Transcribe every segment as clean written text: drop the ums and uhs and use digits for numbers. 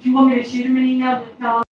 Do you want me to shoot him an email to tell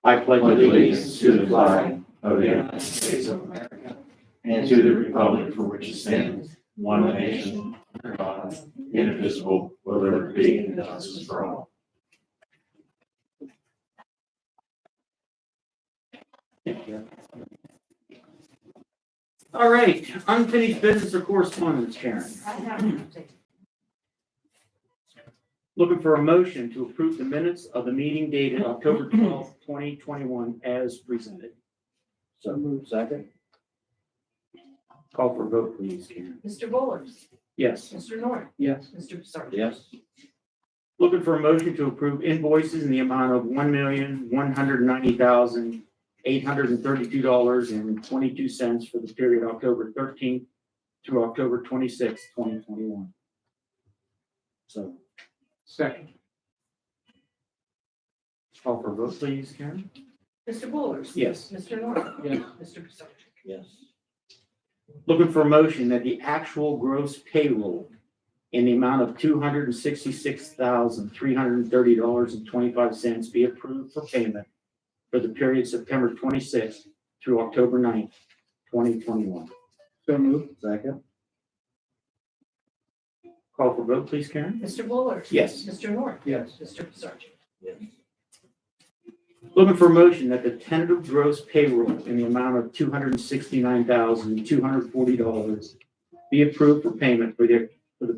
I pledge allegiance to the flag of the United States of America and to the republic for which it stands, one nation, under God, indivisible, with liberty and justice for all. All right, unfinished business or correspondence, Karen? I have nothing. Looking for a motion to approve the minutes of the meeting dated October 12th, 2021 as presented. So move second. Call for a vote, please, Karen. Mr. Bullers, Yes. Mr. North, Yes. Mr. Pissarro. Yes. Looking for a motion to approve invoices in the amount of $1,190,832.22 for the period October 13th through October 26th, 2021. So. Second. Call for a vote, please, Karen. Mr. Bullers. Yes. Mr. North. Yes. Mr. Pissarro. Yes. Looking for a motion that the actual gross payroll in the amount of $266,330.25 be approved for payment for the period September 26th through October 9th, 2021. So moved. Second. Call for vote, please, Karen. Mr. Bullers. Yes. Mr. North. Yes. Mr. Pissarro. Yes. Looking for a motion that the tentative gross payroll in the amount of $269,240 be approved for payment for the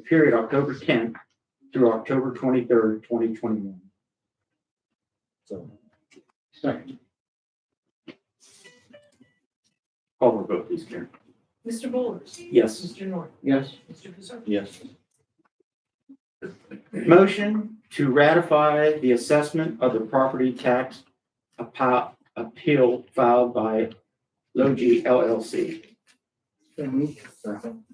period October 10th through October 23rd, 2021. So. Second. Call for vote, please, Karen. Mr. Bullers. Yes. Mr. North. Yes. Mr. Pissarro. Yes. Motion to ratify the assessment of the property tax appeal filed by Logi LLC. So moved. Second.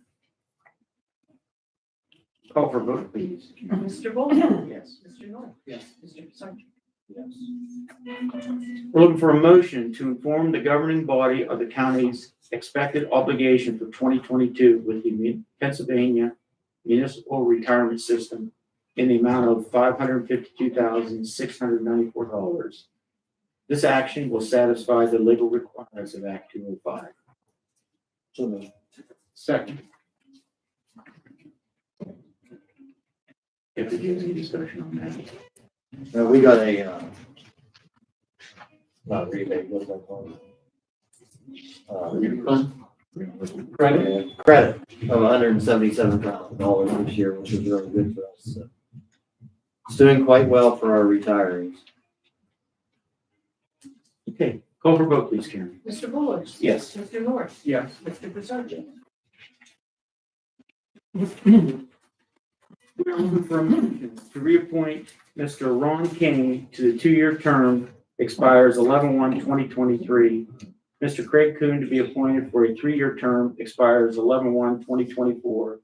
Call for vote, please. Mr. Bullers. Yes. Mr. North. Yes. Mr. Pissarro. Yes. We're looking for a motion to inform the governing body of the county's expected obligation for 2022 with the Pennsylvania Municipal Retirement System in the amount of $552,694. This action will satisfy the legal requirements of Act 205. So moved. Second. If there's any discussion on that. We got a, not rebate, what's that called? Refund? Credit. Credit of $177,000 this year, which is really good for us. So. It's doing quite well for our retirees. Okay, call for vote, please, Karen. Mr. Bullers. Yes. Mr. North. Yes. Mr. Pissarro. We are looking for a motion to reappoint Mr. Ron King to the two-year term expires 11/1/2023. Mr. Craig Kuhn to be appointed for a three-year term expires 11/1/2024.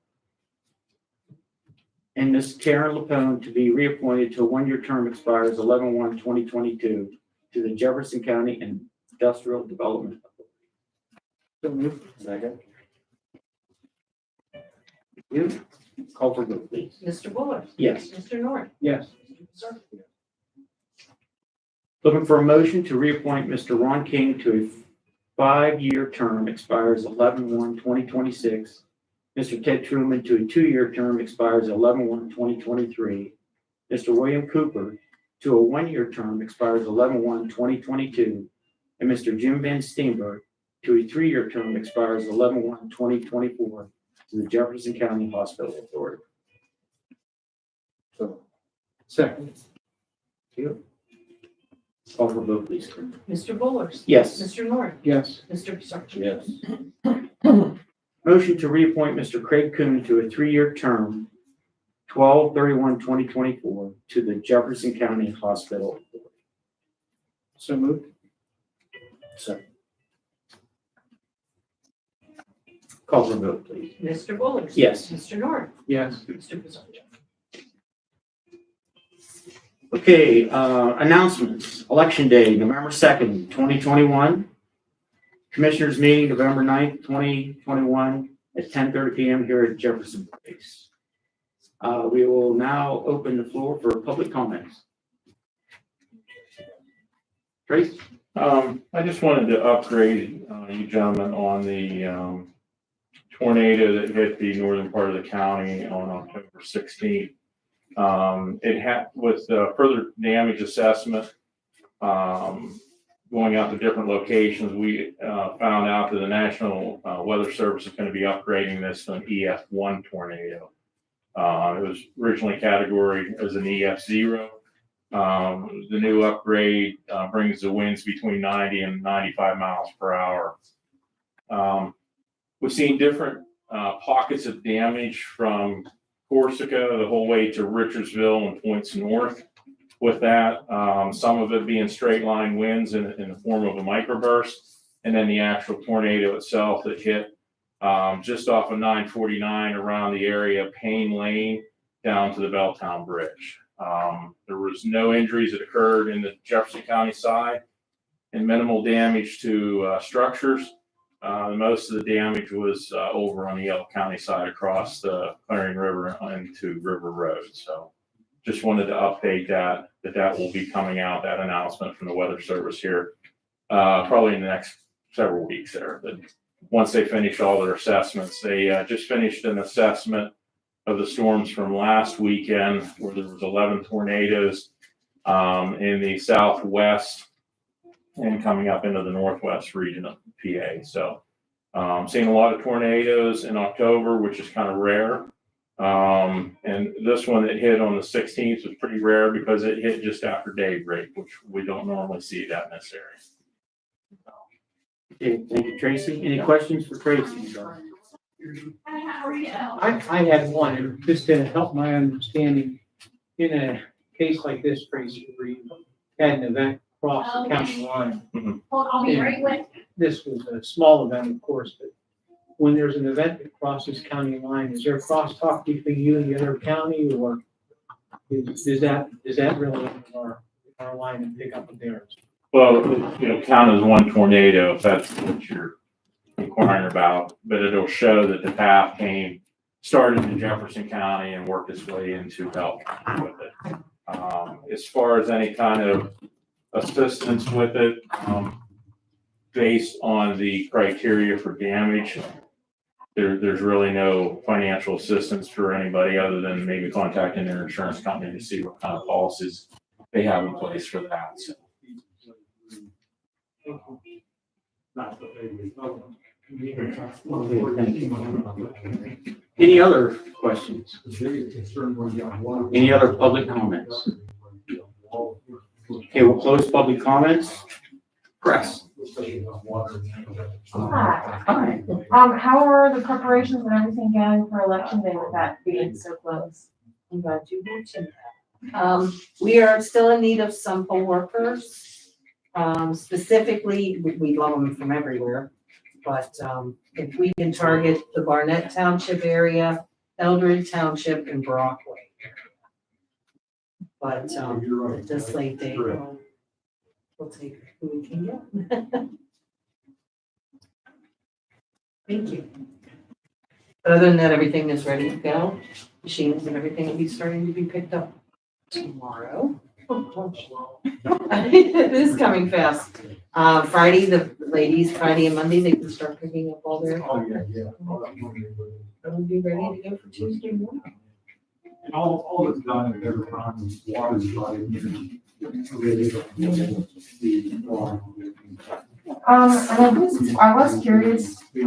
And Ms. Karen Lapone to be reappointed to a one-year term expires 11/1/2022 to the Jefferson County Industrial Development Authority. So moved. Second. You call for vote, please. Mr. Bullers. Yes. Mr. North. Yes. Mr. Pissarro. Looking for a motion to reappoint Mr. Ron King to a five-year term expires 11/1/2026. Mr. Ted Truman to a two-year term expires 11/1/2023. Mr. William Cooper to a one-year term expires 11/1/2022. And Mr. Jim Van Steenberg to a three-year term expires 11/1/2024 to the Jefferson County Hospital Authority. So. Second. Call for vote, please. Mr. Bullers. Yes. Mr. North. Yes. Mr. Pissarro. Yes. Motion to reappoint Mr. Craig Kuhn to a three-year term, 12/31/2024, to the Jefferson County Hospital Authority. So moved. Second. Call for vote, please. Mr. Bullers. Yes. Mr. North. Yes. Mr. Pissarro. Okay, announcements. Election Day, November 2nd, 2021. Commissioners meeting November 9th, 2021 at 10:30 p.m. here at Jefferson Place. We will now open the floor for public comments. Tracy? I just wanted to upgrade, you gentlemen on the, tornado that hit the northern part of the county on October 16th. It had, with further damage assessment, going out to different locations, we found out that the National Weather Service is going to be upgrading this to an EF1 tornado. It was originally categorized as an EF0. The new upgrade brings the winds between 90 and 95 miles per hour. We've seen different pockets of damage from Corsica the whole way to Richardsville and points north with that. Some of it being straight line winds in the form of a microburst, and then the actual tornado itself that hit just off of 949 around the area of Payne Lane down to the Belltown Bridge. There was no injuries that occurred in the Jefferson County side and minimal damage to structures. Most of the damage was over on the Yellow County side across the Clarion River into River Road. So just wanted to update that will be coming out, that announcement from the Weather Service here, probably in the next several weeks there. But once they finish all their assessments, they just finished an assessment of the storms from last weekend where there was 11 tornadoes in the southwest and coming up into the northwest region of PA. So seeing a lot of tornadoes in October, which is kind of rare. And this one that hit on the 16th was pretty rare because it hit just after daybreak, which we don't normally see that in this area. Okay, thank you, Tracy. Any questions for Tracy? I had one, and just to help my understanding, in a case like this, Tracy, where you had an event cross the county line. Hold, I'll be right with. This was a small event, of course, but when there's an event that crosses county line, is there a crosstalk between you and the other county, or does that really our line and pick up with theirs? Well, count as one tornado if that's what you're inquiring about, but it'll show that the path started in Jefferson County and worked its way into Bell County with it. As far as any kind of assistance with it, based on the criteria for damage, there's really no financial assistance for anybody other than maybe contacting their insurance company to see what kind of policies they have in place for that. So. Any other questions? Any other public comments? Okay, we'll close public comments. Press. Hi. How are the preparations and everything going for election day with that being so close? I'm glad you mentioned that. We are still in need of some poll workers. Specifically, we love them from everywhere, but, if we can target the Barnett Township area, Eldred Township and Brockway. But, this late date, we'll take who we can get. Thank you. But other than that, everything is ready to go. Machines and everything will be starting to be picked up tomorrow. It is coming fast. Friday, the ladies, Friday and Monday, they can start picking up all their. Oh, yeah. We'll be ready to go for Tuesday morning. And all that's done is every time water's running. And I was curious, the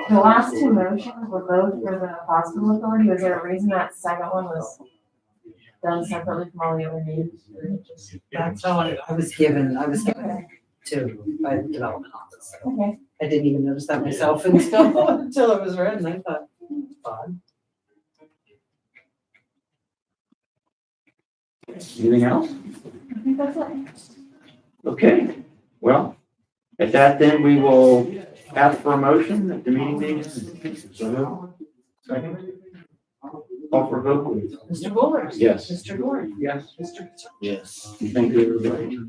last two motions were both for the hospital authority. Was there a reason that second one was done separately from all the other names? That's how I was given to by the development office. Okay. I didn't even notice that myself until it was read, and I thought, odd. Anything else? I think that's it. Okay, well, at that then, we will ask for a motion at the meeting date. So, Second? call for vote, please. Mr. Buller? Yes. Mr. Gordon? Yes. Mr. Yes. Thank you, everybody.